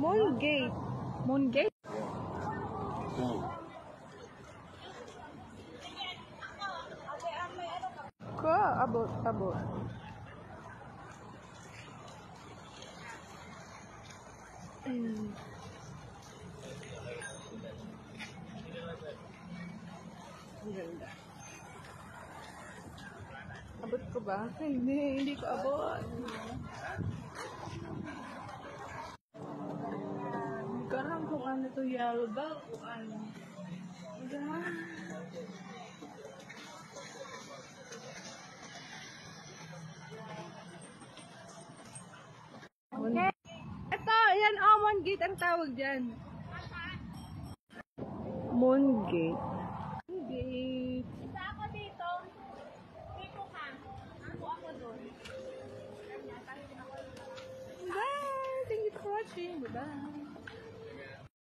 Moongate. Moongate? Ko, abot. Ang ganda. Abot ko ba? Hindi ko abot. Hindi ko alam kung ano to, yellow ba o ano. Okay. Ito, yan, Moongate ang tawag dyan. Moongate. Moongate. Isa ako dito. Dito ka. Ako doon. Bye! Thank you for watching. Bye-bye.